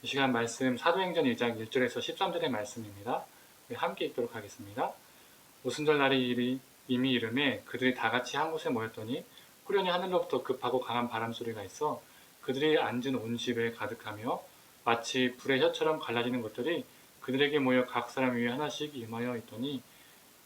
이 시간 말씀 사도행전 1장 1절에서 13절의 말씀입니다. 우리 함께 읽도록 하겠습니다. 오순절 날이 이미 이르매 그들이 다 같이 한 곳에 모였더니 후련히 하늘로부터 급하고 강한 바람 소리가 있어 그들이 앉은 온 집에 가득하며 마치 불의 혀처럼 갈라지는 것들이 그들에게 모여 각 사람 위에 하나씩 임하여 있더니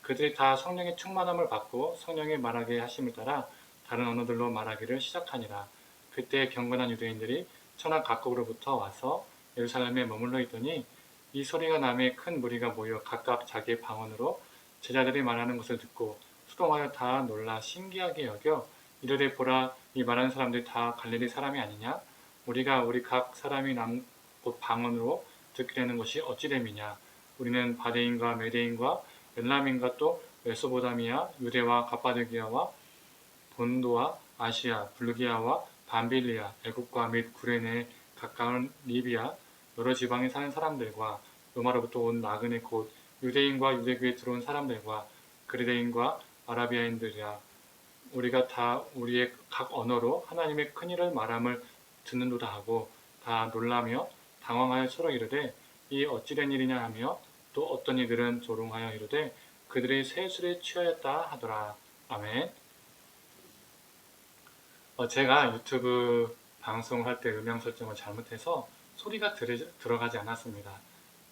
그들이 다 성령의 충만함을 받고 성령의 말하게 하심을 따라 다른 언어들로 말하기를 시작하니라. 그때 경건한 유대인들이 천하 각국으로부터 와서 예루살렘에 머물러 있더니 이 소리가 남에 큰 무리가 모여 각각 자기의 방언으로 제자들이 말하는 것을 듣고 수동하여 다 놀라 신기하게 여겨 이르되 보라, 이 말하는 사람들이 다 갈릴리 사람이 아니냐? 우리가 우리 각 사람이 남 곧 방언으로 듣게 되는 것이 어찌 됨이냐? 우리는 바데인과 메데인과 엘람인과 또 메소보다미아, 유대와 갑바도기아와 본도와 아시아, 불기아와 밤빌리아, 애국과 및 구레네에 가까운 리비아, 여러 지방에 사는 사람들과 로마로부터 온 나그네 곧 유대인과 유대교에 들어온 사람들과 그리스인과 아라비아인들이라 우리가 다 우리의 각 언어로 하나님의 큰 일을 말함을 듣는도다 하고 다 놀라며 당황하여 서로 이르되 이 어찌된 일이냐 하며 또 어떤 이들은 조롱하여 이르되 그들이 세술에 취하였다 하더라. 아멘. 제가 유튜브 방송을 할 때 음향 설정을 잘못해서 소리가 들어가지 않았습니다.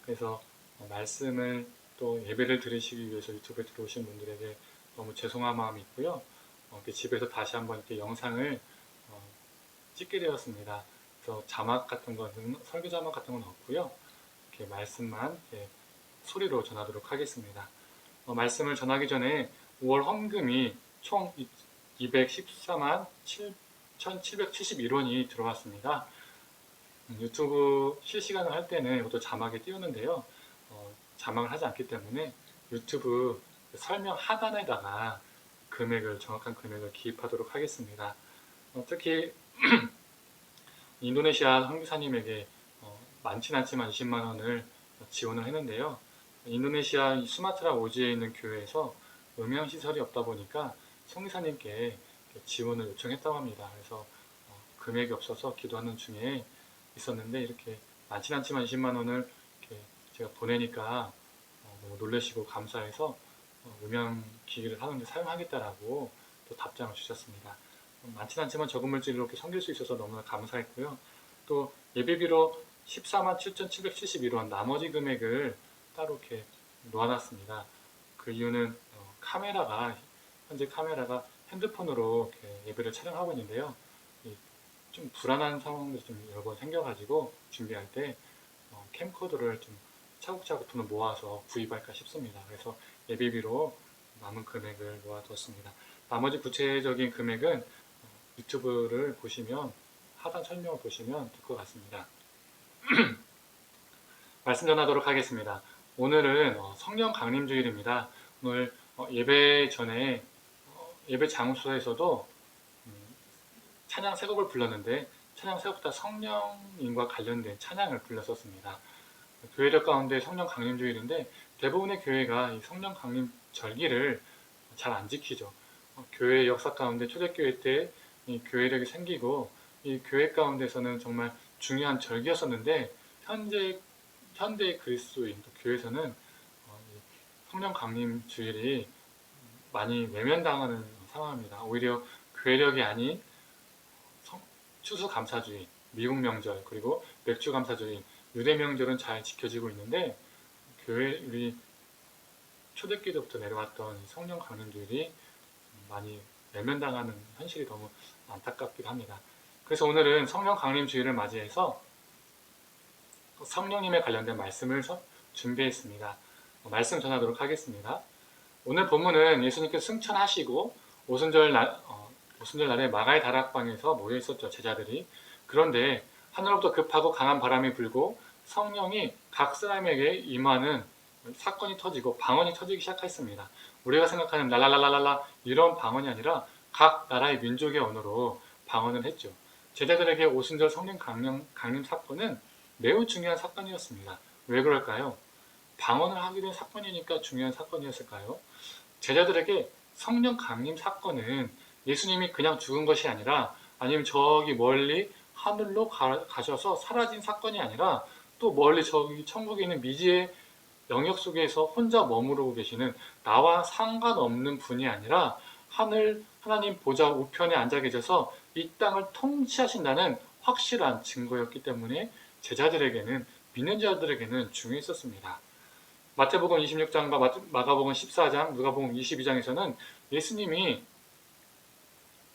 그래서 말씀을 또 예배를 들으시기 위해서 유튜브에 들어오신 분들에게 너무 죄송한 마음이 있고요. 집에서 다시 한번 이렇게 영상을 찍게 되었습니다. 그래서 자막 같은 거는 설교 자막 같은 건 없고요. 이렇게 말씀만 이렇게 소리로 전하도록 하겠습니다. 말씀을 전하기 전에 5월 헌금이 총 214만 7,771원이 들어왔습니다. 유튜브 실시간을 할 때는 이것도 자막에 띄우는데요. 자막을 하지 않기 때문에 유튜브 설명 하단에다가 정확한 금액을 기입하도록 하겠습니다. 특히 인도네시아 선교사님에게 많진 않지만 20만 원을 지원을 했는데요. 인도네시아 수마트라 오지에 있는 교회에서 음향시설이 없다 보니까 선교사님께 지원을 요청했다고 합니다. 그래서 금액이 없어서 기도하는 중에 있었는데 이렇게 많진 않지만 20만 원을 이렇게 제가 보내니까 너무 놀라시고 감사해서 음향기기를 사는데 사용하겠다라고 또 답장을 주셨습니다. 많진 않지만 적은 물질로 이렇게 섬길 수 있어서 너무나 감사했고요. 또 예배비로 14만 7,771원 나머지 금액을 따로 이렇게 놓아놨습니다. 그 이유는 현재 카메라가 핸드폰으로 이렇게 예배를 촬영하고 있는데요. 좀 불안한 상황들이 좀 여러 번 생겨가지고 준비할 때 캠코더를 좀 차곡차곡 돈을 모아서 구입할까 싶습니다. 그래서 예배비로 남은 금액을 모아두었습니다. 나머지 구체적인 금액은 유튜브를 보시면 하단 설명을 보시면 될 것 같습니다. 말씀 전하도록 하겠습니다. 오늘은 성령 강림 주일입니다. 오늘 예배 전에 예배 장소에서도 찬양 세 곡을 불렀는데 찬양 세 곡 다 성령님과 관련된 찬양을 불렀었습니다. 교회들 가운데 성령 강림 주일인데 대부분의 교회가 이 성령 강림 절기를 잘 안 지키죠. 교회 역사 가운데 초대교회 때 이 교회력이 생기고 이 교회 가운데서는 정말 중요한 절기였었는데 현대 그리스도인 교회에서는 성령 강림 주일이 많이 외면당하는 상황입니다. 오히려 교회력이 아닌 추수감사주의, 미국 명절, 그리고 맥주감사주의, 유대 명절은 잘 지켜지고 있는데 우리 초대교회 때부터 내려왔던 성령 강림주일이 많이 외면당하는 현실이 너무 안타깝기도 합니다. 그래서 오늘은 성령 강림주일을 맞이해서 성령님에 관련된 말씀을 준비했습니다. 말씀 전하도록 하겠습니다. 오늘 본문은 예수님께서 승천하시고 오순절 날에 마가의 다락방에서 모여 있었죠, 제자들이. 그런데 하늘로부터 급하고 강한 바람이 불고 성령이 각 사람에게 임하는 사건이 터지고 방언이 터지기 시작했습니다. 우리가 생각하는 랄랄랄랄라 이런 방언이 아니라 각 나라의 민족의 언어로 방언을 했죠. 제자들에게 오순절 성령 강림 사건은 매우 중요한 사건이었습니다. 왜 그럴까요? 방언을 하게 된 사건이니까 중요한 사건이었을까요? 제자들에게 성령 강림 사건은 예수님이 그냥 죽은 것이 아니라 아니면 저기 멀리 하늘로 가셔서 사라진 사건이 아니라 또 멀리 저기 천국에 있는 미지의 영역 속에서 혼자 머무르고 계시는 나와 상관없는 분이 아니라 하나님 보좌 우편에 앉아 계셔서 이 땅을 통치하신다는 확실한 증거였기 때문에 제자들에게는, 믿는 자들에게는 중요했었습니다. 마태복음 26장과 마가복음 14장, 누가복음 22장에서는 예수님이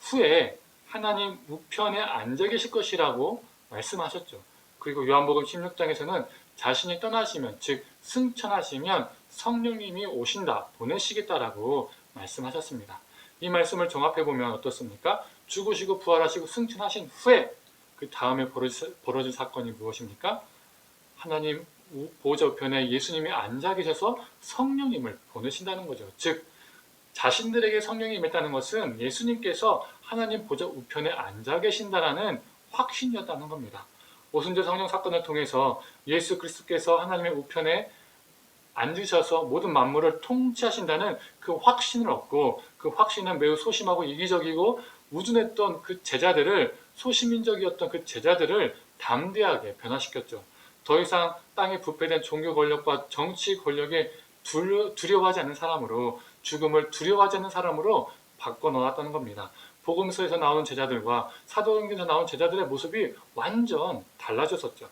후에 하나님 우편에 앉아 계실 것이라고 말씀하셨죠. 그리고 요한복음 16장에서는 자신이 떠나시면, 즉 승천하시면 성령님이 오신다, 보내시겠다라고 말씀하셨습니다. 이 말씀을 종합해보면 어떻습니까? 죽으시고 부활하시고 승천하신 후에 그 다음에 벌어질 사건이 무엇입니까? 하나님 보좌 우편에 예수님이 앉아 계셔서 성령님을 보내신다는 거죠. 즉 자신들에게 성령이 임했다는 것은 예수님께서 하나님 보좌 우편에 앉아 계신다라는 확신이었다는 겁니다. 오순절 성령 사건을 통해서 예수 그리스도께서 하나님의 우편에 앉으셔서 모든 만물을 통치하신다는 그 확신을 얻고, 그 확신은 매우 소심하고 이기적이고 우둔했던 그 제자들을, 소시민적이었던 그 제자들을 담대하게 변화시켰죠. 더 이상 땅에 부패된 종교 권력과 정치 권력에 두려워하지 않는 사람으로, 죽음을 두려워하지 않는 사람으로 바꿔놓았다는 겁니다. 복음서에서 나오는 제자들과 사도행전에서 나온 제자들의 모습이 완전 달라졌었죠.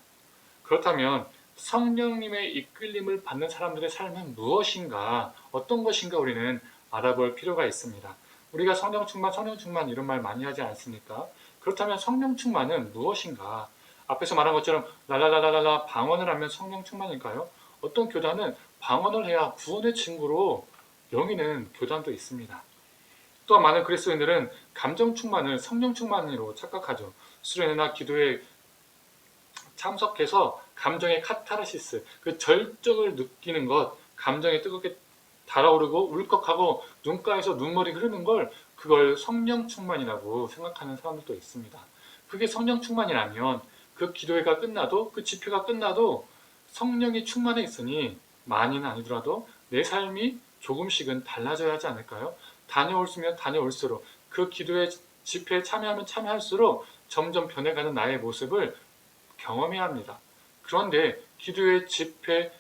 그렇다면 성령님의 이끌림을 받는 사람들의 삶은 무엇인가, 어떤 것인가 우리는 알아볼 필요가 있습니다. 우리가 성령 충만 이런 말 많이 하지 않습니까? 그렇다면 성령 충만은 무엇인가? 앞에서 말한 것처럼 랄랄랄랄라 방언을 하면 성령 충만일까요? 어떤 교단은 방언을 해야 구원의 증거로 여기는 교단도 있습니다. 또한 많은 그리스도인들은 감정 충만을 성령 충만으로 착각하죠. 수련회나 기도에 참석해서 감정의 카타르시스, 그 절정을 느끼는 것, 감정이 뜨겁게 달아오르고 울컥하고 눈가에서 눈물이 흐르는 그걸 성령 충만이라고 생각하는 사람들도 있습니다. 그게 성령 충만이라면 그 기도회가 끝나도, 그 집회가 끝나도 성령이 충만해 있으니 많이는 아니더라도 내 삶이 조금씩은 달라져야 하지 않을까요? 다녀올수면 다녀올수록, 그 기도회 집회에 참여하면 참여할수록 점점 변해가는 나의 모습을 경험해야 합니다. 그런데 기도회 집회에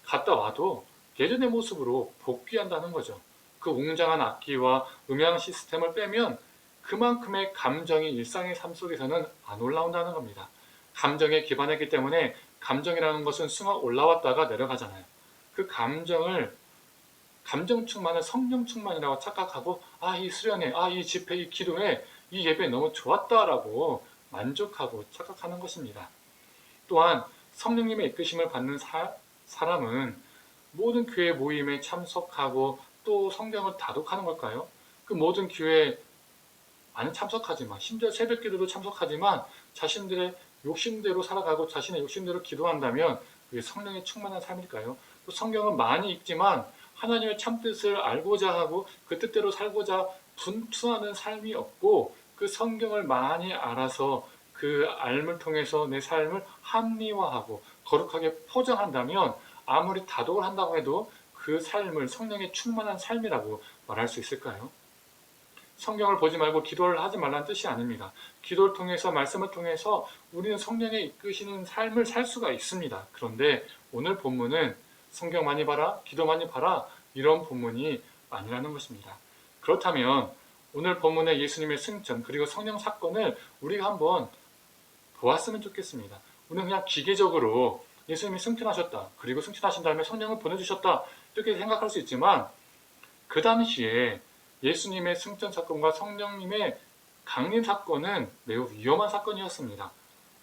갔다 와도 예전의 모습으로 복귀한다는 거죠. 그 웅장한 악기와 음향 시스템을 빼면 그만큼의 감정이 일상의 삶 속에서는 안 올라온다는 겁니다. 감정에 기반했기 때문에 감정이라는 것은 숭악 올라왔다가 내려가잖아요. 그 감정 충만을 성령 충만이라고 착각하고, 이 수련회, 이 집회, 이 기도회, 이 예배 너무 좋았다라고 만족하고 착각하는 것입니다. 또한 성령님의 이끄심을 받는 사람은 모든 교회 모임에 참석하고 또 성경을 다독하는 걸까요? 그 모든 교회에 안 참석하지만, 심지어 새벽기도도 참석하지만 자신들의 욕심대로 살아가고 자신의 욕심대로 기도한다면 그게 성령의 충만한 삶일까요? 또 성경은 많이 읽지만 하나님의 참뜻을 알고자 하고 그 뜻대로 살고자 분투하는 삶이 없고, 그 성경을 많이 알아서 그 알을 통해서 내 삶을 합리화하고 거룩하게 포장한다면 아무리 다독을 한다고 해도 그 삶을 성령의 충만한 삶이라고 말할 수 있을까요? 성경을 보지 말고 기도를 하지 말라는 뜻이 아닙니다. 기도를 통해서, 말씀을 통해서 우리는 성령의 이끄시는 삶을 살 수가 있습니다. 그런데 오늘 본문은 성경 많이 봐라, 기도 많이 봐라, 이런 본문이 아니라는 것입니다. 그렇다면 오늘 본문의 예수님의 승천 그리고 성령 사건을 우리가 한번 보았으면 좋겠습니다. 우리는 그냥 기계적으로 예수님이 승천하셨다, 그리고 승천하신 다음에 성령을 보내주셨다, 이렇게 생각할 수 있지만 그 당시에 예수님의 승천 사건과 성령님의 강림 사건은 매우 위험한 사건이었습니다.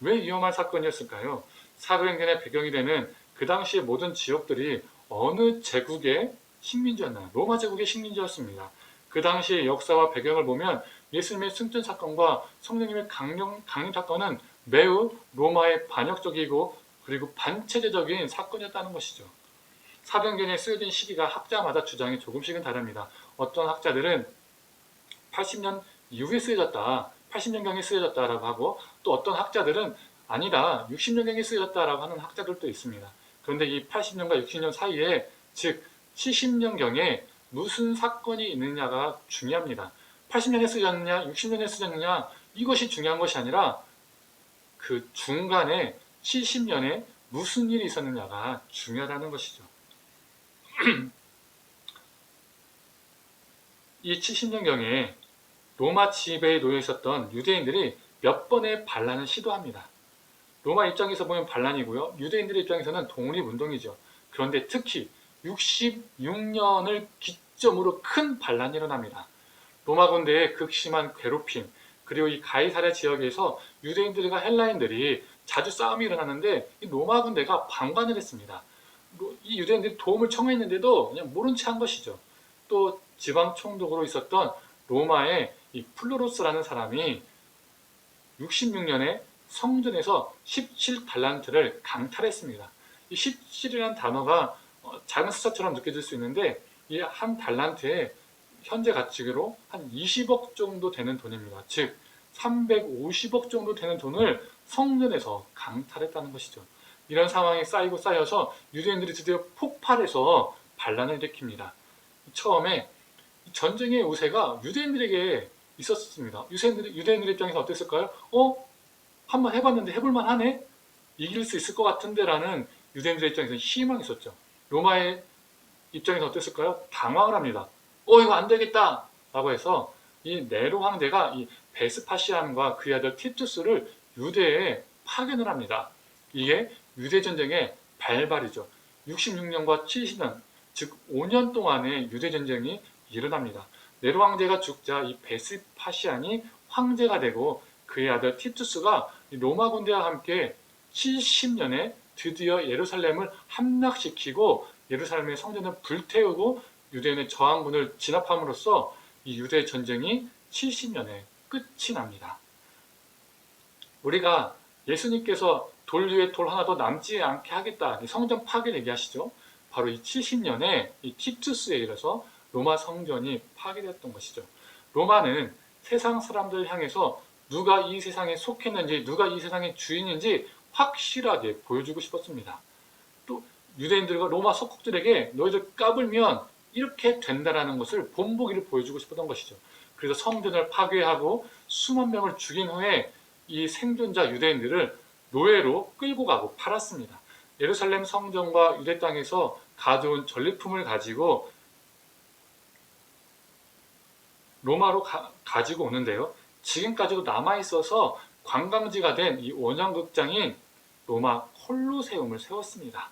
왜 위험한 사건이었을까요? 사도행전의 배경이 되는 그 당시의 모든 지역들이 어느 제국의 식민지였나요? 로마 제국의 식민지였습니다. 그 당시의 역사와 배경을 보면 예수님의 승천 사건과 성령님의 강림 사건은 매우 로마의 반역적이고 그리고 반체제적인 사건이었다는 것이죠. 사도행전에 쓰여진 시기가 학자마다 주장이 조금씩은 다릅니다. 어떤 학자들은 80년 이후에 쓰여졌다, 80년경에 쓰여졌다라고 하고, 또 어떤 학자들은 아니다, 60년경에 쓰여졌다라고 하는 학자들도 있습니다. 그런데 이 80년과 60년 사이에, 즉 70년경에 무슨 사건이 있느냐가 중요합니다. 80년에 쓰여졌느냐, 60년에 쓰여졌느냐, 이것이 중요한 것이 아니라 그 중간에 70년에 무슨 일이 있었느냐가 중요하다는 것이죠. 이 70년경에 로마 지배에 놓여 있었던 유대인들이 몇 번의 반란을 시도합니다. 로마 입장에서 보면 반란이고요. 유대인들의 입장에서는 독립운동이죠. 그런데 특히 66년을 기점으로 큰 반란이 일어납니다. 로마 군대의 극심한 괴롭힘, 그리고 이 가이사랴 지역에서 유대인들과 헬라인들이 자주 싸움이 일어나는데 이 로마 군대가 방관을 했습니다. 이 유대인들이 도움을 청했는데도 그냥 모른 채 한 것이죠. 또 지방 총독으로 있었던 로마의 이 플루로스라는 사람이 66년에 성전에서 17달란트를 강탈했습니다. 이 17이라는 단어가 작은 숫자처럼 느껴질 수 있는데 이 한 달란트에 현재 가치로 한 20억 정도 되는 돈입니다. 즉 350억 정도 되는 돈을 성전에서 강탈했다는 것이죠. 이런 상황이 쌓이고 쌓여서 유대인들이 드디어 폭발해서 반란을 일으킵니다. 처음에 전쟁의 우세가 유대인들에게 있었습니다. 유대인들 입장에서 어땠을까요? 한번 해봤는데 해볼만 하네? 이길 수 있을 것 같은데 라는 유대인들의 입장에서 희망이 있었죠. 로마의 입장에서 어땠을까요? 당황을 합니다. 이거 안 되겠다! 라고 해서 이 네로 황제가 이 베스파시안과 그의 아들 티투스를 유대에 파견을 합니다. 이게 유대전쟁의 발발이죠. 66년과 70년, 즉 5년 동안의 유대전쟁이 일어납니다. 네로 황제가 죽자 이 베스파시안이 황제가 되고 그의 아들 티투스가 로마 군대와 함께 70년에 드디어 예루살렘을 함락시키고 예루살렘의 성전을 불태우고 유대인의 저항군을 진압함으로써 이 유대 전쟁이 70년에 끝이 납니다. 우리가 예수님께서 돌 위에 돌 하나도 남지 않게 하겠다, 성전 파괴를 얘기하시죠. 바로 이 70년에 이 티투스에 의해서 로마 성전이 파괴되었던 것이죠. 로마는 세상 사람들을 향해서 누가 이 세상에 속했는지, 누가 이 세상의 주인인지 확실하게 보여주고 싶었습니다. 또 유대인들과 로마 석국들에게 너희들 까불면 이렇게 된다라는 것을 본보기를 보여주고 싶었던 것이죠. 그래서 성전을 파괴하고 수만 명을 죽인 후에 이 생존자 유대인들을 노예로 끌고 가고 팔았습니다. 예루살렘 성전과 유대 땅에서 가져온 전리품을 가지고 로마로 가지고 오는데요. 지금까지도 남아있어서 관광지가 된 이 원형극장인 로마 콜로세움을 세웠습니다.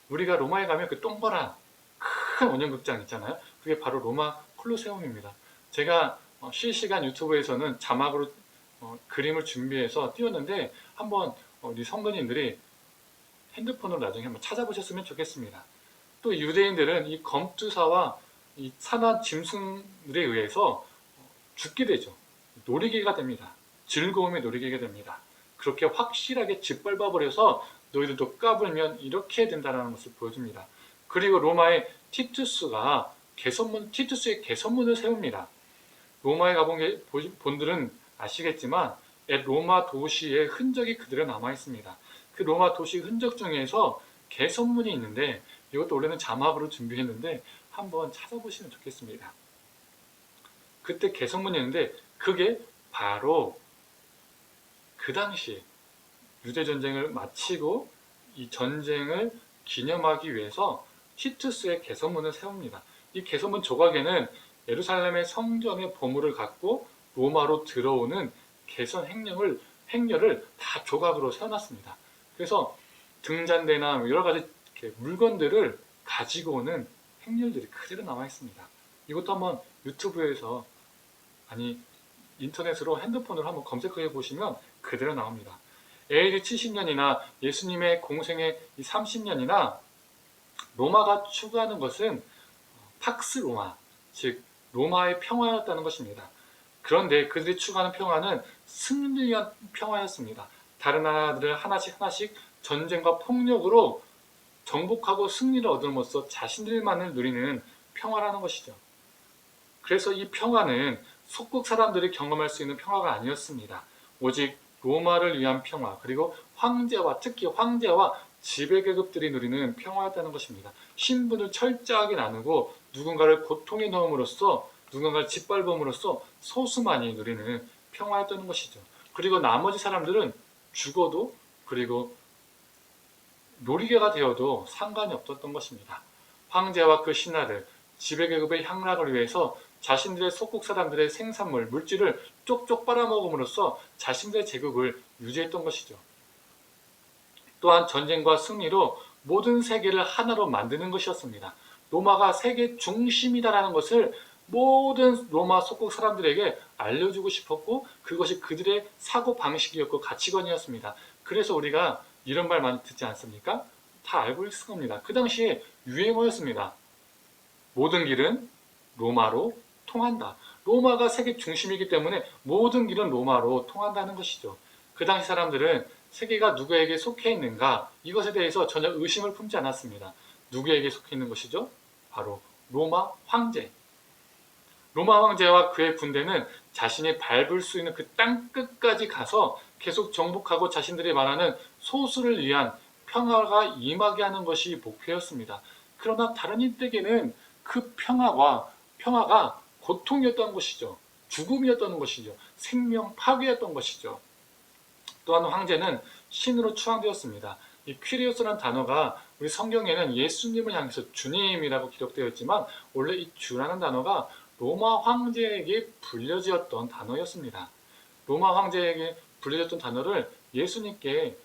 우리가 로마에 가면 그 동그란 큰 원형극장 있잖아요. 그게 바로 로마 콜로세움입니다. 제가 실시간 유튜브에서는 자막으로 그림을 준비해서 띄웠는데 한번 우리 성도님들이 핸드폰으로 나중에 한번 찾아보셨으면 좋겠습니다. 또 유대인들은 이 검투사와 이 산한 짐승들에 의해서 죽게 되죠. 노리개가 됩니다. 즐거움의 노리개가 됩니다. 그렇게 확실하게 짓밟아버려서 너희들도 까불면 이렇게 된다는 것을 보여줍니다. 그리고 로마의 티투스의 개선문을 세웁니다. 로마에 가본 분들은 아시겠지만 로마 도시의 흔적이 그대로 남아있습니다. 그 로마 도시 흔적 중에서 개선문이 있는데 이것도 원래는 자막으로 준비했는데 한번 찾아보시면 좋겠습니다. 그때 개선문이 있는데 그게 바로 그 당시에 유대전쟁을 마치고 이 전쟁을 기념하기 위해서 티투스의 개선문을 세웁니다. 이 개선문 조각에는 예루살렘의 성전의 보물을 갖고 로마로 들어오는 개선 행렬을 다 조각으로 세워놨습니다. 그래서 등잔대나 여러 가지 물건들을 가지고 오는 행렬들이 그대로 남아 있습니다. 이것도 한번 유튜브에서 인터넷으로 핸드폰으로 한번 검색해 보시면 그대로 나옵니다. AD 70년이나 예수님의 공생의 30년이나 로마가 추구하는 것은 팍스 로마, 즉 로마의 평화였다는 것입니다. 그런데 그들이 추구하는 평화는 승리를 위한 평화였습니다. 다른 나라들을 하나씩 전쟁과 폭력으로 정복하고 승리를 얻음으로써 자신들만을 누리는 평화라는 것이죠. 그래서 이 평화는 속국 사람들이 경험할 수 있는 평화가 아니었습니다. 오직 로마를 위한 평화, 그리고 특히 황제와 지배계급들이 누리는 평화였다는 것입니다. 신분을 철저하게 나누고 누군가를 고통에 넣음으로써, 누군가를 짓밟음으로써 소수만이 누리는 평화였다는 것이죠. 그리고 나머지 사람들은 죽어도 그리고 놀이개가 되어도 상관이 없었던 것입니다. 황제와 그 신하를 지배계급의 향락을 위해서 자신들의 속국 사람들의 생산물, 물질을 쪽쪽 빨아먹음으로써 자신들의 제국을 유지했던 것이죠. 또한 전쟁과 승리로 모든 세계를 하나로 만드는 것이었습니다. 로마가 세계 중심이다라는 것을 모든 로마 속국 사람들에게 알려주고 싶었고 그것이 그들의 사고 방식이었고 가치관이었습니다. 그래서 우리가 이런 말 많이 듣지 않습니까? 다 알고 있을 겁니다. 그 당시에 유행어였습니다. 모든 길은 로마로 통한다. 로마가 세계 중심이기 때문에 모든 길은 로마로 통한다는 것이죠. 그 당시 사람들은 세계가 누구에게 속해 있는가 이것에 대해서 전혀 의심을 품지 않았습니다. 누구에게 속해 있는 것이죠? 바로 로마 황제. 로마 황제와 그의 군대는 자신이 밟을 수 있는 그 땅끝까지 가서 계속 정복하고 자신들이 말하는 소수를 위한 평화가 임하게 하는 것이 목표였습니다. 그러나 다른 이들에게는 그 평화가 고통이었던 것이죠. 죽음이었던 것이죠. 생명 파괴였던 것이죠. 또한 황제는 신으로 추앙되었습니다. 이 퀴리오스라는 단어가 우리 성경에는 예수님을 향해서 주님이라고 기록되어 있지만 원래 이 주라는 단어가 로마 황제에게 불려지었던 단어였습니다. 로마 황제에게 불려졌던 단어를 예수님께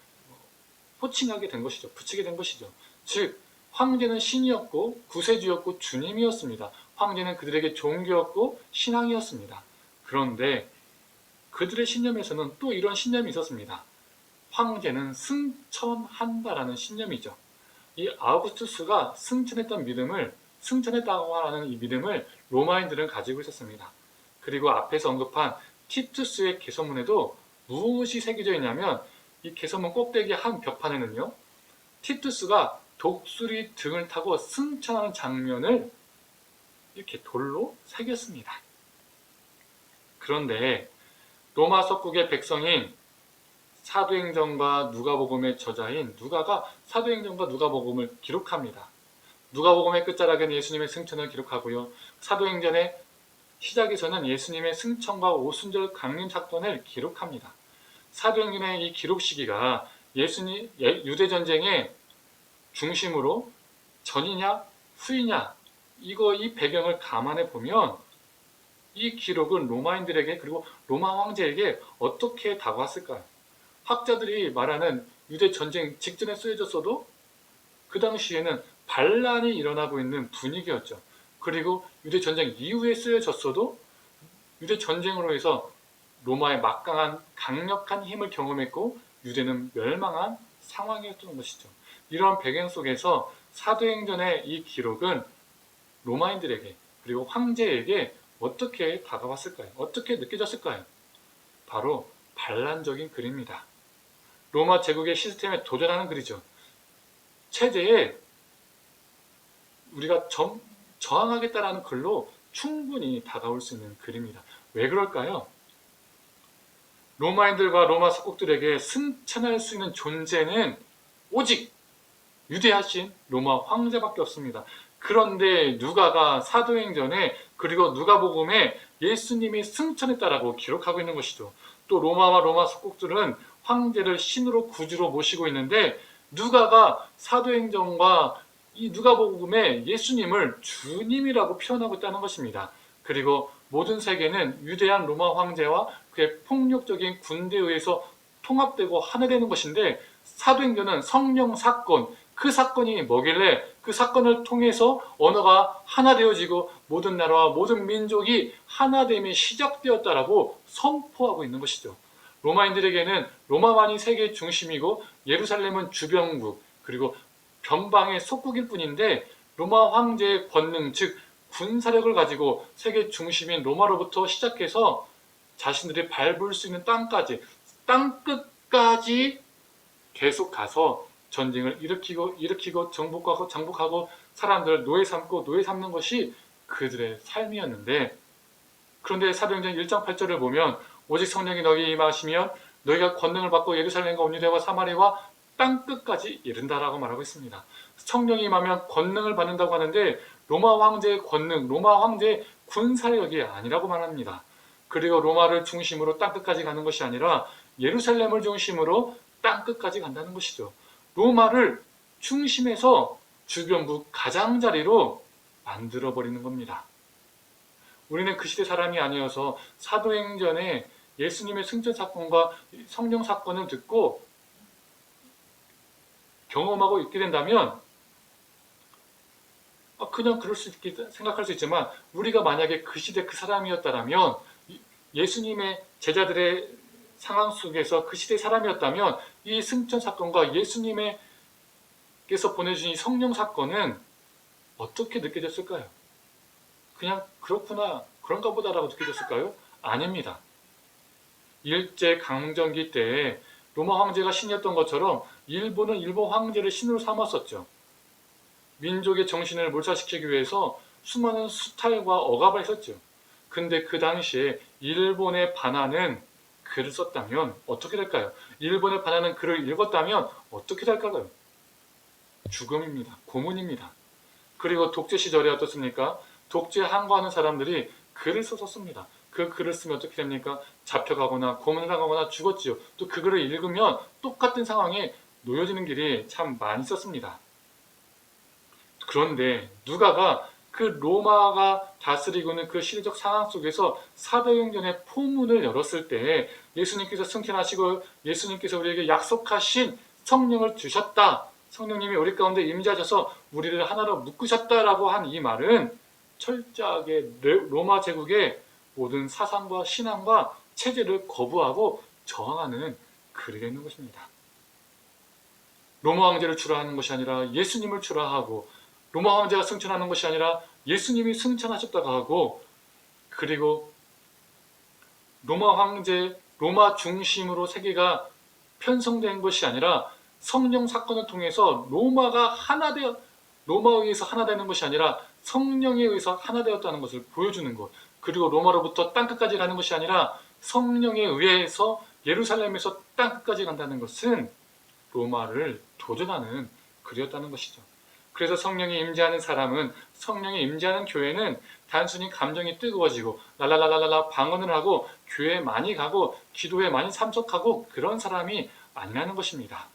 호칭하게 된 것이죠. 붙이게 된 것이죠. 즉 황제는 신이었고 구세주였고 주님이었습니다. 황제는 그들에게 종교였고 신앙이었습니다. 그런데 그들의 신념에서는 또 이런 신념이 있었습니다. 황제는 승천한다라는 신념이죠. 이 아우구스투스가 승천했다고 하는 이 믿음을 로마인들은 가지고 있었습니다. 그리고 앞에서 언급한 티투스의 개선문에도 무엇이 새겨져 있냐면 이 개선문 꼭대기 한 벽판에는요. 티투스가 독수리 등을 타고 승천하는 장면을 이렇게 돌로 새겼습니다. 그런데 로마 석국의 백성인 사도행전과 누가복음의 저자인 누가가 사도행전과 누가복음을 기록합니다. 누가복음의 끝자락에는 예수님의 승천을 기록하고요. 사도행전의 시작에서는 예수님의 승천과 오순절 강림 사건을 기록합니다. 사도행전의 이 기록 시기가 유대전쟁의 중심으로 전이냐 후이냐 이 배경을 감안해 보면 이 기록은 로마인들에게 그리고 로마 황제에게 어떻게 다가왔을까요? 학자들이 말하는 유대 전쟁 직전에 쓰여졌어도 그 당시에는 반란이 일어나고 있는 분위기였죠. 그리고 유대 전쟁 이후에 쓰여졌어도 유대 전쟁으로 해서 로마의 막강한 강력한 힘을 경험했고 유대는 멸망한 상황이었던 것이죠. 이런 배경 속에서 사도행전의 이 기록은 로마인들에게 그리고 황제에게 어떻게 다가왔을까요? 어떻게 느껴졌을까요? 바로 반란적인 글입니다. 로마 제국의 시스템에 도전하는 글이죠. 체제에 우리가 저항하겠다라는 글로 충분히 다가올 수 있는 글입니다. 왜 그럴까요? 로마인들과 로마 석국들에게 승천할 수 있는 존재는 오직 유대하신 로마 황제밖에 없습니다. 그런데 누가가 사도행전에 그리고 누가복음에 예수님이 승천했다라고 기록하고 있는 것이죠. 또 로마와 로마 석국들은 황제를 신으로 구주로 모시고 있는데 누가가 사도행전과 이 누가복음에 예수님을 주님이라고 표현하고 있다는 것입니다. 그리고 모든 세계는 위대한 로마 황제와 그의 폭력적인 군대에 의해서 통합되고 하나 되는 것인데 사도행전은 성령 사건, 그 사건이 뭐길래 그 사건을 통해서 언어가 하나 되어지고 모든 나라와 모든 민족이 하나됨이 시작되었다라고 선포하고 있는 것이죠. 로마인들에게는 로마만이 세계의 중심이고 예루살렘은 주변국 그리고 변방의 속국일 뿐인데 로마 황제의 권능 즉 군사력을 가지고 세계 중심인 로마로부터 시작해서 자신들이 밟을 수 있는 땅끝까지 계속 가서 전쟁을 일으키고 정복하고 사람들을 노예 삼는 것이 그들의 삶이었는데 그런데 사도행전 1장 8절을 보면 오직 성령이 너희에게 임하시면 너희가 권능을 받고 예루살렘과 온 유대와 사마리아와 땅끝까지 이른다라고 말하고 있습니다. 성령이 임하면 권능을 받는다고 하는데 로마 황제의 권능, 로마 황제의 군사력이 아니라고 말합니다. 그리고 로마를 중심으로 땅끝까지 가는 것이 아니라 예루살렘을 중심으로 땅끝까지 간다는 것이죠. 로마를 중심에서 주변부 가장자리로 만들어버리는 겁니다. 우리는 그 시대 사람이 아니어서 사도행전에 예수님의 승천 사건과 성령 사건을 듣고 경험하고 있게 된다면 그냥 그럴 수 있게 생각할 수 있지만, 우리가 만약에 그 시대 그 사람이었다면, 예수님의 제자들의 상황 속에서 그 시대 사람이었다면 이 승천 사건과 예수님께서 보내주신 이 성령 사건은 어떻게 느껴졌을까요? 그냥 그렇구나, 그런가 보다라고 느껴졌을까요? 아닙니다. 일제 강점기 때에 로마 황제가 신이었던 것처럼 일본은 일본 황제를 신으로 삼았었죠. 민족의 정신을 몰살시키기 위해서 수많은 수탈과 억압을 했었죠. 근데 그 당시에 일본에 반하는 글을 썼다면 어떻게 될까요? 일본에 반하는 글을 읽었다면 어떻게 될까요? 죽음입니다. 고문입니다. 그리고 독재 시절에 어떻습니까? 독재 항거하는 사람들이 글을 썼습니다. 그 글을 쓰면 어떻게 됩니까? 잡혀가거나 고문을 당하거나 죽었지요. 또 그 글을 읽으면 똑같은 상황에 놓여지는 길이 참 많이 있었습니다. 그런데 누가가 그 로마가 다스리고 있는 그 시대적 상황 속에서 사도행전의 포문을 열었을 때 예수님께서 승천하시고 예수님께서 우리에게 약속하신 성령을 주셨다, 성령님이 우리 가운데 임재하셔서 우리를 하나로 묶으셨다라고 한 이 말은 철저하게 로마 제국의 모든 사상과 신앙과 체제를 거부하고 저항하는 글이 되는 것입니다. 로마 황제를 추라하는 것이 아니라 예수님을 추라하고, 로마 황제가 승천하는 것이 아니라 예수님이 승천하셨다고 하고, 그리고 로마 황제, 로마 중심으로 세계가 편성된 것이 아니라 성령 사건을 통해서 로마에 의해서 하나 되는 것이 아니라 성령에 의해서 하나 되었다는 것을 보여주는 것, 그리고 로마로부터 땅끝까지 가는 것이 아니라 성령에 의해서 예루살렘에서 땅끝까지 간다는 것은 로마를 도전하는 글이었다는 것이죠. 그래서 성령이 임재하는 사람은, 성령이 임재하는 교회는 단순히 감정이 뜨거워지고 랄랄랄랄라 방언을 하고 교회에 많이 가고 기도에 많이 참석하고 그런 사람이 아니라는 것입니다.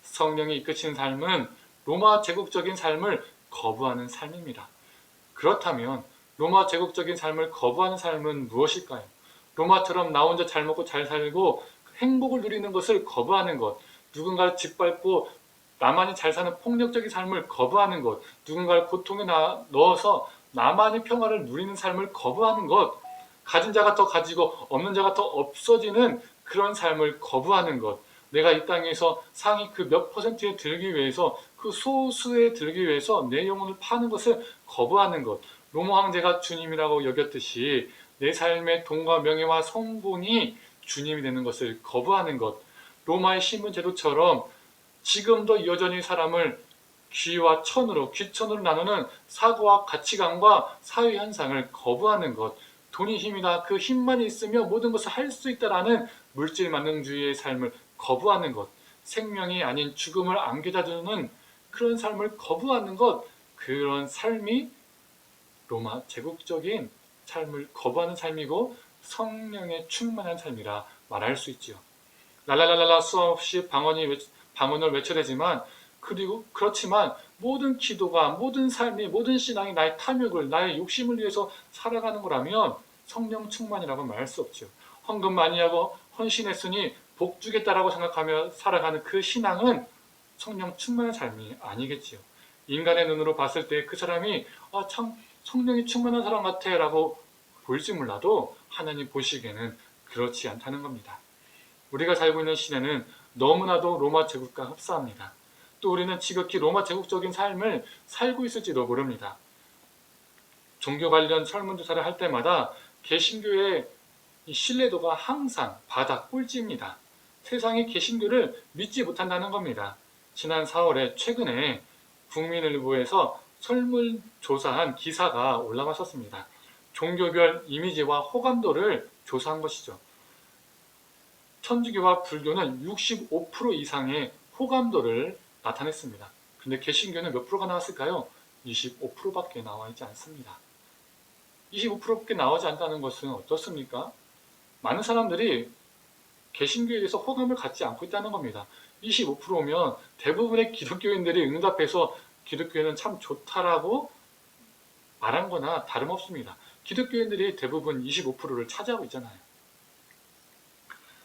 성령이 이끄시는 삶은 로마 제국적인 삶을 거부하는 삶입니다. 그렇다면 로마 제국적인 삶을 거부하는 삶은 무엇일까요? 로마처럼 나 혼자 잘 먹고 잘 살고 행복을 누리는 것을 거부하는 것, 누군가를 짓밟고 나만이 잘 사는 폭력적인 삶을 거부하는 것, 누군가를 고통에 넣어서 나만이 평화를 누리는 삶을 거부하는 것, 가진 자가 더 가지고 없는 자가 더 없어지는 그런 삶을 거부하는 것, 내가 이 땅에서 상위 그 몇 퍼센트에 들기 위해서, 그 소수에 들기 위해서 내 영혼을 파는 것을 거부하는 것, 로마 황제가 주님이라고 여겼듯이 내 삶의 돈과 명예와 성공이 주님이 되는 것을 거부하는 것, 로마의 신분 제도처럼 지금도 여전히 사람을 귀와 천으로, 귀천으로 나누는 사고와 가치관과 사회 현상을 거부하는 것, 돈이 힘이다, 그 힘만 있으면 모든 것을 할 수 있다라는 물질 만능주의의 삶을 거부하는 것, 생명이 아닌 죽음을 안겨다주는 그런 삶을 거부하는 것, 그런 삶이 로마 제국적인 삶을 거부하는 삶이고 성령에 충만한 삶이라 말할 수 있지요. 랄랄랄라 수없이 방언을 외쳐대지만, 그렇지만 모든 기도가, 모든 삶이, 모든 신앙이 나의 탐욕을, 나의 욕심을 위해서 살아가는 거라면 성령 충만이라고 말할 수 없죠. 헌금 많이 하고 헌신했으니 복 주겠다라고 생각하며 살아가는 그 신앙은 성령 충만한 삶이 아니겠지요. 인간의 눈으로 봤을 때 그 사람이 참 성령이 충만한 사람 같아 라고 보일지 몰라도 하나님 보시기에는 그렇지 않다는 겁니다. 우리가 살고 있는 시대는 너무나도 로마 제국과 흡사합니다. 또 우리는 지극히 로마 제국적인 삶을 살고 있을지도 모릅니다. 종교 관련 설문조사를 할 때마다 개신교의 신뢰도가 항상 바닥 꼴찌입니다. 세상이 개신교를 믿지 못한다는 겁니다. 지난 4월에 최근에 국민일보에서 설문조사한 기사가 올라왔었습니다. 종교별 이미지와 호감도를 조사한 것이죠. 천주교와 불교는 65% 이상의 호감도를 나타냈습니다. 근데 개신교는 몇 프로가 나왔을까요? 25%밖에 나와 있지 않습니다. 25%밖에 나오지 않다는 것은 어떻습니까? 많은 사람들이 개신교에 대해서 호감을 갖지 않고 있다는 겁니다. 25%면 대부분의 기독교인들이 응답해서 기독교는 참 좋다라고 말한 거나 다름없습니다. 기독교인들이 대부분 25%를 차지하고 있잖아요.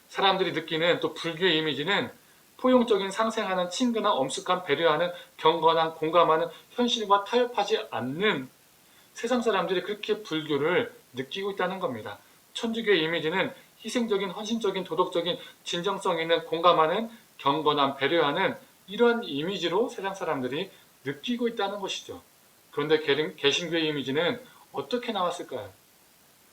사람들이 느끼는 또 불교의 이미지는 포용적인 상생하는 친근한 엄숙한 배려하는 경건한 공감하는 현실과 타협하지 않는 세상 사람들이 그렇게 불교를 느끼고 있다는 겁니다. 천주교의 이미지는 희생적인 헌신적인 도덕적인 진정성 있는 공감하는 경건한 배려하는 이런 이미지로 세상 사람들이 느끼고 있다는 것이죠. 그런데 개신교의 이미지는 어떻게 나왔을까요?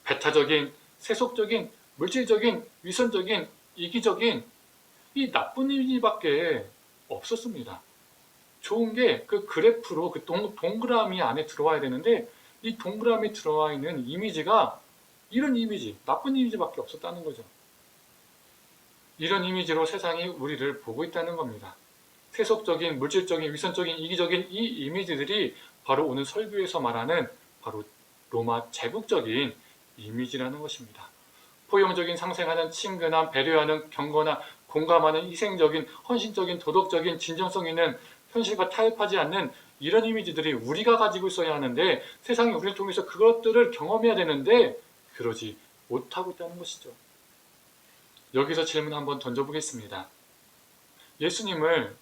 배타적인, 세속적인, 물질적인, 위선적인, 이기적인 이 나쁜 이미지밖에 없었습니다. 좋은 게 그 그래프로 그 동그라미 안에 들어와야 되는데 이 동그라미 들어와 있는 이미지가 이런 이미지, 나쁜 이미지밖에 없었다는 거죠. 이런 이미지로 세상이 우리를 보고 있다는 겁니다. 세속적인, 물질적인, 위선적인, 이기적인 이 이미지들이 바로 오늘 설교에서 말하는 바로 로마 제국적인 이미지라는 것입니다. 포용적인 상생하는 친근한 배려하는 경건한 공감하는 희생적인 헌신적인 도덕적인 진정성 있는 현실과 타협하지 않는 이런 이미지들이 우리가 가지고 있어야 하는데 세상이 우리를 통해서 그것들을 경험해야 되는데 그러지 못하고 있다는 것이죠. 여기서 질문 한번 던져보겠습니다. 예수님을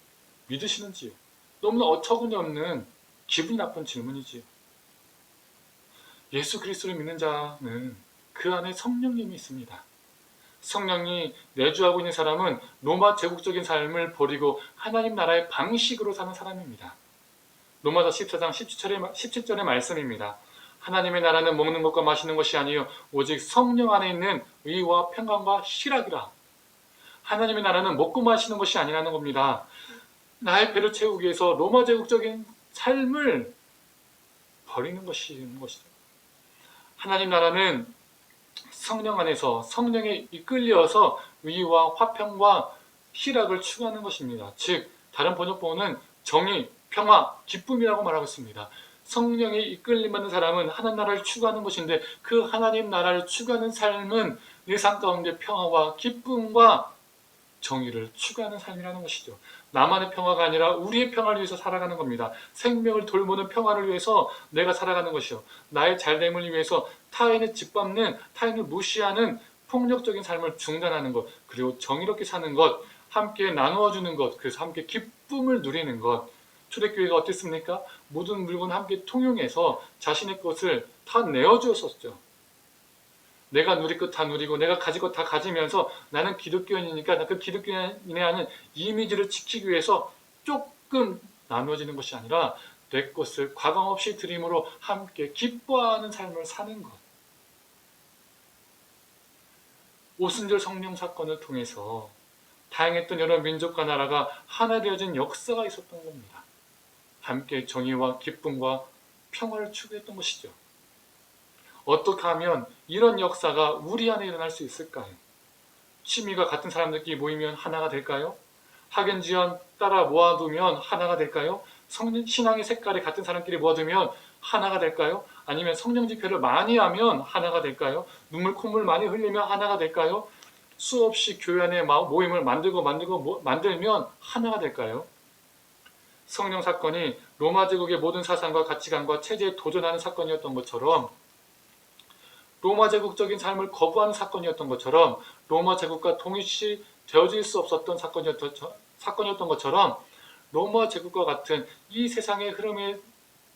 믿으시는지요? 너무나 어처구니없는 기분이 나쁜 질문이지요. 예수 그리스도를 믿는 자는 그 안에 성령님이 있습니다. 성령이 내주하고 있는 사람은 로마 제국적인 삶을 버리고 하나님 나라의 방식으로 사는 사람입니다. 로마서 14장 17절의 말씀입니다. 하나님의 나라는 먹는 것과 마시는 것이 아니요 오직 성령 안에 있는 의와 평강과 희락이라. 하나님의 나라는 먹고 마시는 것이 아니라는 겁니다. 나의 배를 채우기 위해서 로마 제국적인 삶을 버리는 것이죠. 하나님 나라는 성령 안에서 성령에 이끌려서 의와 화평과 희락을 추구하는 것입니다. 즉 다른 번역본은 정의, 평화, 기쁨이라고 말하고 있습니다. 성령에 이끌림받는 사람은 하나님 나라를 추구하는 것인데 그 하나님 나라를 추구하는 삶은 내 삶 가운데 평화와 기쁨과 정의를 추구하는 삶이라는 것이죠. 나만의 평화가 아니라 우리의 평화를 위해서 살아가는 겁니다. 생명을 돌보는 평화를 위해서 내가 살아가는 것이요. 나의 잘됨을 위해서 타인을 짓밟는, 타인을 무시하는 폭력적인 삶을 중단하는 것, 그리고 정의롭게 사는 것, 함께 나누어주는 것, 그래서 함께 기쁨을 누리는 것. 초대교회가 어땠습니까? 모든 물건 함께 통용해서 자신의 것을 다 내어주었었죠. 내가 누릴 것 다 누리고 내가 가질 것 다 가지면서 나는 기독교인이니까 그 기독교인에 하는 이미지를 지키기 위해서 조금 나누어지는 것이 아니라 내 것을 과감 없이 드림으로 함께 기뻐하는 삶을 사는 것. 오순절 성령 사건을 통해서 다양했던 여러 민족과 나라가 하나 되어진 역사가 있었던 겁니다. 함께 정의와 기쁨과 평화를 추구했던 것이죠. 어떻게 하면 이런 역사가 우리 안에 일어날 수 있을까요? 취미가 같은 사람들끼리 모이면 하나가 될까요? 학연지연 따라 모아두면 하나가 될까요? 신앙의 색깔이 같은 사람끼리 모아두면 하나가 될까요? 아니면 성령 집회를 많이 하면 하나가 될까요? 눈물 콧물 많이 흘리면 하나가 될까요? 수없이 교회 안에 모임을 만들면 하나가 될까요? 성령 사건이 로마 제국의 모든 사상과 가치관과 체제에 도전하는 사건이었던 것처럼 로마 제국적인 삶을 거부하는 사건이었던 것처럼 로마 제국과 통일시 되어질 수 없었던 사건이었던 것처럼 로마 제국과 같은 이 세상의 흐름에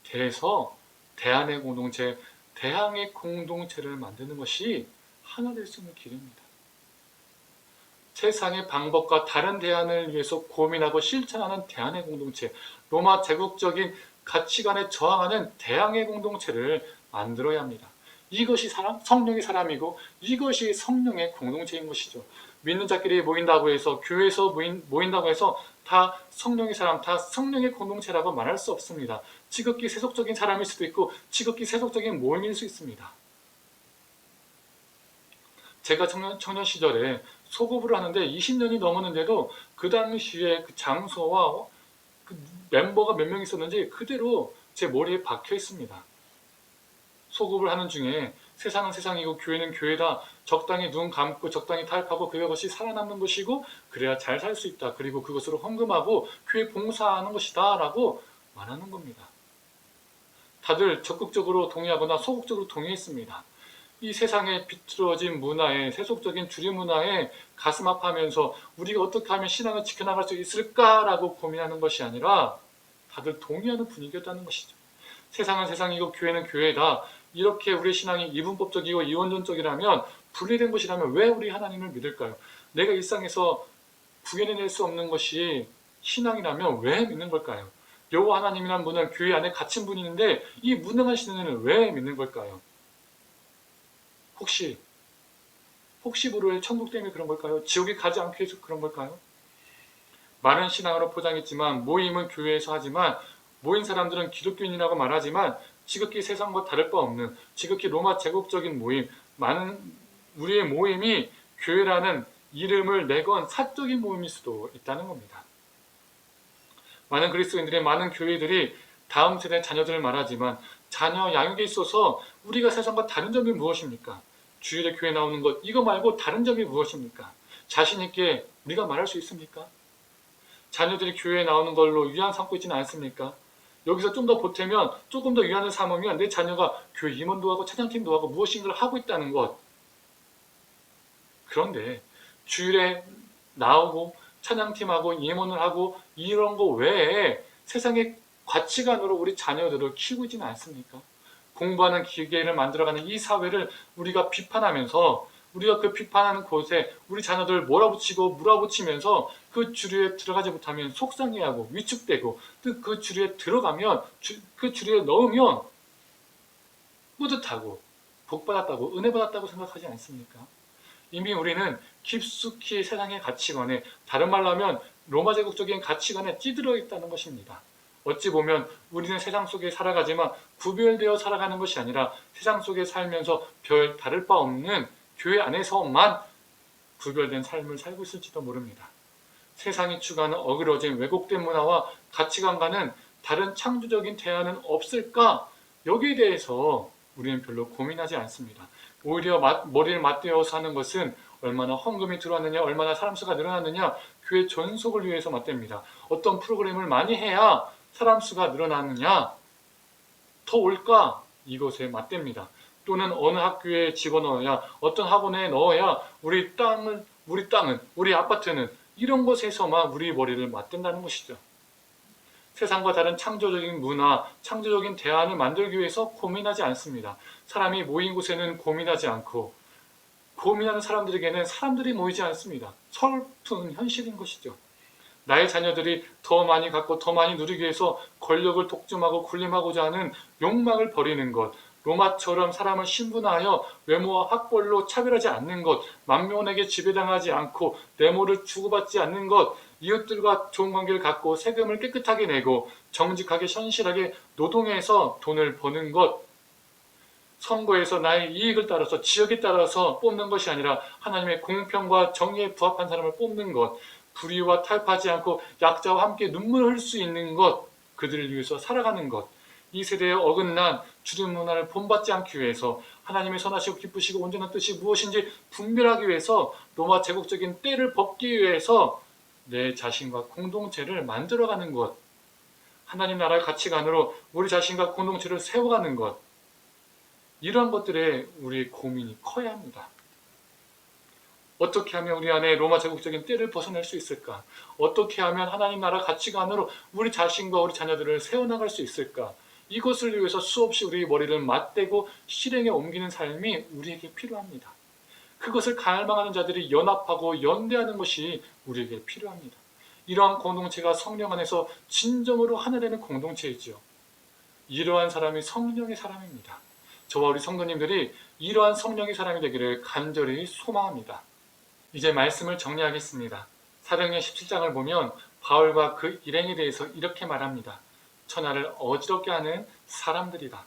대해서 대안의 공동체, 대항의 공동체를 만드는 것이 하나 될 수 있는 길입니다. 세상의 방법과 다른 대안을 위해서 고민하고 실천하는 대안의 공동체, 로마 제국적인 가치관에 저항하는 대항의 공동체를 만들어야 합니다. 이것이 성령의 사람이고 이것이 성령의 공동체인 것이죠. 믿는 자끼리 모인다고 해서 교회에서 모인다고 해서 다 성령의 사람, 다 성령의 공동체라고 말할 수 없습니다. 지극히 세속적인 사람일 수도 있고 지극히 세속적인 모임일 수 있습니다. 제가 청년 시절에 소급을 하는데 20년이 넘었는데도 그 당시에 그 장소와 그 멤버가 몇 명 있었는지 그대로 제 머리에 박혀 있습니다. 소급을 하는 중에 세상은 세상이고 교회는 교회다. 적당히 눈 감고 적당히 타협하고 그것이 살아남는 것이고 그래야 잘 살 수 있다. 그리고 그것으로 헌금하고 교회 봉사하는 것이다 라고 말하는 겁니다. 다들 적극적으로 동의하거나 소극적으로 동의했습니다. 이 세상에 비틀어진 문화에, 세속적인 주류 문화에 가슴 아파하면서 우리가 어떻게 하면 신앙을 지켜나갈 수 있을까라고 고민하는 것이 아니라 다들 동의하는 분위기였다는 것이죠. 세상은 세상이고 교회는 교회다. 이렇게 우리의 신앙이 이분법적이고 이원론적이라면, 분리된 것이라면 왜 우리 하나님을 믿을까요? 내가 일상에서 구현해낼 수 없는 것이 신앙이라면 왜 믿는 걸까요? 여호와 하나님이란 분은 교회 안에 갇힌 분인데 이 무능하신 분을 왜 믿는 걸까요? 혹시 모를 천국 때문에 그런 걸까요? 지옥에 가지 않기 위해서 그런 걸까요? 많은 신앙으로 포장했지만, 모임은 교회에서 하지만, 모인 사람들은 기독교인이라고 말하지만 지극히 세상과 다를 바 없는 지극히 로마 제국적인 모임, 많은 우리의 모임이 교회라는 이름을 내건 사적인 모임일 수도 있다는 겁니다. 많은 그리스도인들의 많은 교회들이 다음 세대 자녀들을 말하지만 자녀 양육에 있어서 우리가 세상과 다른 점이 무엇입니까? 주일에 교회 나오는 것, 이거 말고 다른 점이 무엇입니까? 자신 있게 우리가 말할 수 있습니까? 자녀들이 교회에 나오는 걸로 위안 삼고 있지는 않습니까? 여기서 좀 더 보태면, 조금 더 위안을 삼으면 내 자녀가 교회 임원도 하고 찬양팀도 하고 무엇인가를 하고 있다는 것. 그런데 주일에 나오고 찬양팀하고 임원을 하고 이런 거 외에 세상의 가치관으로 우리 자녀들을 키우고 있지는 않습니까? 공부하는 기계를 만들어가는 이 사회를 우리가 비판하면서, 우리가 그 비판하는 곳에 우리 자녀들을 몰아붙이고 물어붙이면서 그 주류에 들어가지 못하면 속상해하고 위축되고, 또 그 주류에 들어가면, 그 주류에 넣으면 뿌듯하고 복받았다고, 은혜받았다고 생각하지 않습니까? 이미 우리는 깊숙이 세상의 가치관에, 다른 말로 하면 로마 제국적인 가치관에 찌들어 있다는 것입니다. 어찌 보면 우리는 세상 속에 살아가지만 구별되어 살아가는 것이 아니라 세상 속에 살면서 별 다를 바 없는 교회 안에서만 구별된 삶을 살고 있을지도 모릅니다. 세상이 추구하는 어그러진 왜곡된 문화와 가치관과는 다른 창조적인 대안은 없을까? 여기에 대해서 우리는 별로 고민하지 않습니다. 오히려 머리를 맞대어서 하는 것은 얼마나 헌금이 들어왔느냐, 얼마나 사람 수가 늘어났느냐, 교회 전속을 위해서 맞댑니다. 어떤 프로그램을 많이 해야 사람 수가 늘어나느냐, 더 올까? 이것에 맞댑니다. 또는 어느 학교에 집어넣어야, 어떤 학원에 넣어야 우리 땅은, 우리 아파트는, 이런 것에서만 우리 머리를 맞댄다는 것이죠. 세상과 다른 창조적인 문화, 창조적인 대안을 만들기 위해서 고민하지 않습니다. 사람이 모인 곳에는 고민하지 않고, 고민하는 사람들에게는 사람들이 모이지 않습니다. 서글픈 현실인 것이죠. 나의 자녀들이 더 많이 갖고 더 많이 누리기 위해서 권력을 독점하고 군림하고자 하는 욕망을 버리는 것, 로마처럼 사람을 신분화하여 외모와 학벌로 차별하지 않는 것, 만면에게 지배당하지 않고 뇌물을 주고받지 않는 것, 이웃들과 좋은 관계를 갖고 세금을 깨끗하게 내고 정직하게 현실하게 노동해서 돈을 버는 것, 선거에서 나의 이익을 따라서, 지역에 따라서 뽑는 것이 아니라 하나님의 공평과 정의에 부합한 사람을 뽑는 것, 불의와 타협하지 않고 약자와 함께 눈물을 흘릴 수 있는 것, 그들을 위해서 살아가는 것, 이 세대의 어긋난 주류 문화를 본받지 않기 위해서, 하나님의 선하시고 기쁘시고 온전한 뜻이 무엇인지 분별하기 위해서, 로마 제국적인 때를 벗기 위해서 내 자신과 공동체를 만들어가는 것, 하나님 나라의 가치관으로 우리 자신과 공동체를 세워가는 것, 이러한 것들에 우리 고민이 커야 합니다. 어떻게 하면 우리 안에 로마 제국적인 때를 벗어날 수 있을까? 어떻게 하면 하나님 나라 가치관으로 우리 자신과 우리 자녀들을 세워나갈 수 있을까? 이것을 위해서 수없이 우리 머리를 맞대고 실행에 옮기는 삶이 우리에게 필요합니다. 그것을 갈망하는 자들이 연합하고 연대하는 것이 우리에게 필요합니다. 이러한 공동체가 성령 안에서 진정으로 하나 되는 공동체이지요. 이러한 사람이 성령의 사람입니다. 저와 우리 성도님들이 이러한 성령의 사람이 되기를 간절히 소망합니다. 이제 말씀을 정리하겠습니다. 사도행전 17장을 보면 바울과 그 일행에 대해서 이렇게 말합니다. 천하를 어지럽게 하는 사람들이다.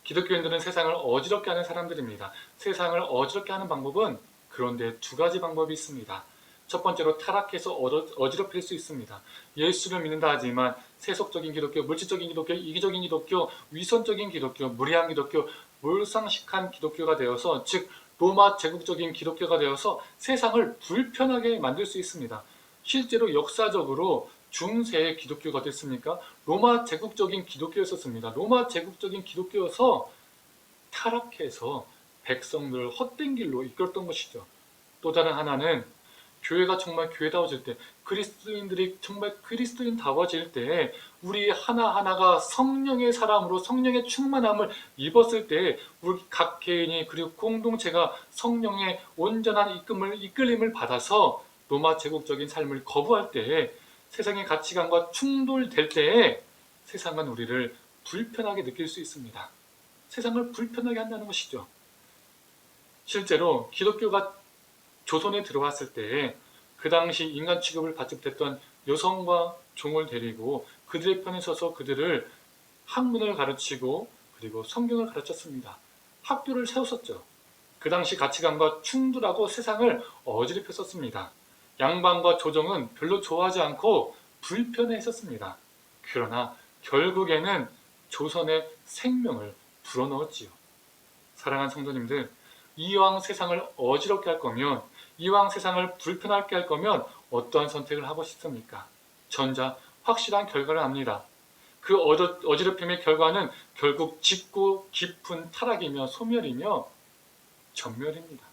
기독교인들은 세상을 어지럽게 하는 사람들입니다. 세상을 어지럽게 하는 방법은 그런데 두 가지 방법이 있습니다. 첫 번째로 타락해서 어지럽힐 수 있습니다. 예수를 믿는다 하지만 세속적인 기독교, 물질적인 기독교, 이기적인 기독교, 위선적인 기독교, 무리한 기독교, 몰상식한 기독교가 되어서, 즉 로마 제국적인 기독교가 되어서 세상을 불편하게 만들 수 있습니다. 실제로 역사적으로 중세의 기독교가 됐습니까? 로마 제국적인 기독교였었습니다. 로마 제국적인 기독교여서 타락해서 백성들을 헛된 길로 이끌었던 것이죠. 또 다른 하나는 교회가 정말 교회다워질 때, 그리스도인들이 정말 그리스도인다워질 때, 우리 하나하나가 성령의 사람으로 성령의 충만함을 입었을 때, 우리 각 개인이 그리고 공동체가 성령의 온전한 이끌림을 받아서 로마 제국적인 삶을 거부할 때, 세상의 가치관과 충돌될 때에 세상은 우리를 불편하게 느낄 수 있습니다. 세상을 불편하게 한다는 것이죠. 실제로 기독교가 조선에 들어왔을 때 그 당시 인간 취급을 받지 못했던 여성과 종을 데리고 그들의 편에 서서 그들을 학문을 가르치고 그리고 성경을 가르쳤습니다. 학교를 세웠었죠. 그 당시 가치관과 충돌하고 세상을 어지럽혔었습니다. 양반과 조정은 별로 좋아하지 않고 불편해했었습니다. 그러나 결국에는 조선의 생명을 불어넣었지요. 사랑하는 성도님들, 이왕 세상을 어지럽게 할 거면, 이왕 세상을 불편하게 할 거면 어떠한 선택을 하고 싶습니까? 전자, 확실한 결과를 압니다. 그 어지럽힘의 결과는 결국 짙고 깊은 타락이며 소멸이며 전멸입니다.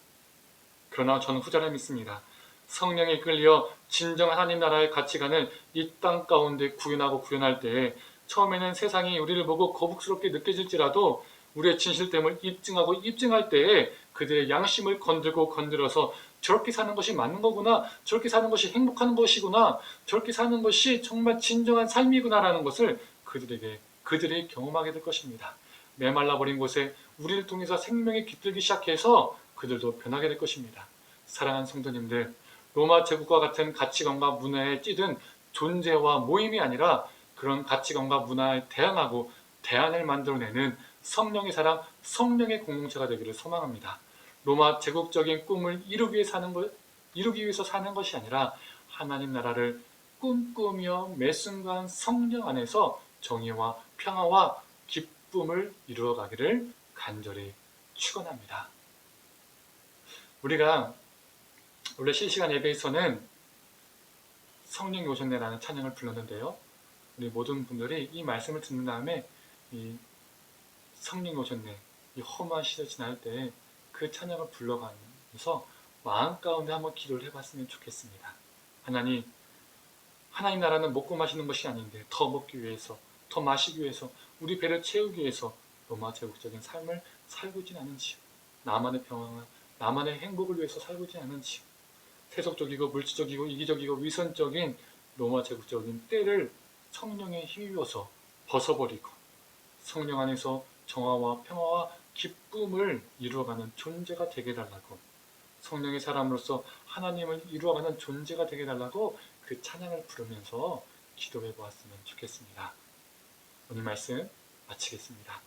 그러나 저는 후자를 믿습니다. 성령에 끌려 진정한 하나님 나라의 가치관을 이 땅 가운데 구현할 때 처음에는 세상이 우리를 보고 거북스럽게 느껴질지라도 우리의 진실됨을 입증할 때에 그들의 양심을 건들어서 저렇게 사는 것이 맞는 거구나, 저렇게 사는 것이 행복한 것이구나, 저렇게 사는 것이 정말 진정한 삶이구나라는 것을 그들이 경험하게 될 것입니다. 메말라버린 곳에 우리를 통해서 생명이 깃들기 시작해서 그들도 변하게 될 것입니다. 사랑하는 성도님들, 로마 제국과 같은 가치관과 문화에 찌든 존재와 모임이 아니라 그런 가치관과 문화에 대항하고 대안을 만들어내는 성령의 사람, 성령의 공동체가 되기를 소망합니다. 로마 제국적인 꿈을 이루기 위해서 사는 것이 아니라 하나님 나라를 꿈꾸며 매 순간 성령 안에서 정의와 평화와 기쁨을 이루어가기를 간절히 축원합니다. 우리가 원래 실시간 예배에서는 성령이 오셨네라는 찬양을 불렀는데요. 우리 모든 분들이 이 말씀을 듣는 다음에 이 성령이 오셨네, 이 험한 시절 지날 때 그 찬양을 불러가면서 마음 가운데 한번 기도를 해봤으면 좋겠습니다. 하나님 나라는 먹고 마시는 것이 아닌데 더 먹기 위해서, 더 마시기 위해서, 우리 배를 채우기 위해서 로마 제국적인 삶을 살고 있진 않은지요. 나만의 평화와 나만의 행복을 위해서 살고 있진 않은지요. 세속적이고 물질적이고 이기적이고 위선적인 로마 제국적인 때를 성령에 힘입어서 벗어버리고 성령 안에서 정화와 평화와 기쁨을 이루어가는 존재가 되게 해달라고, 성령의 사람으로서 하나님을 이루어가는 존재가 되게 해달라고 그 찬양을 부르면서 기도해 보았으면 좋겠습니다. 오늘 말씀 마치겠습니다.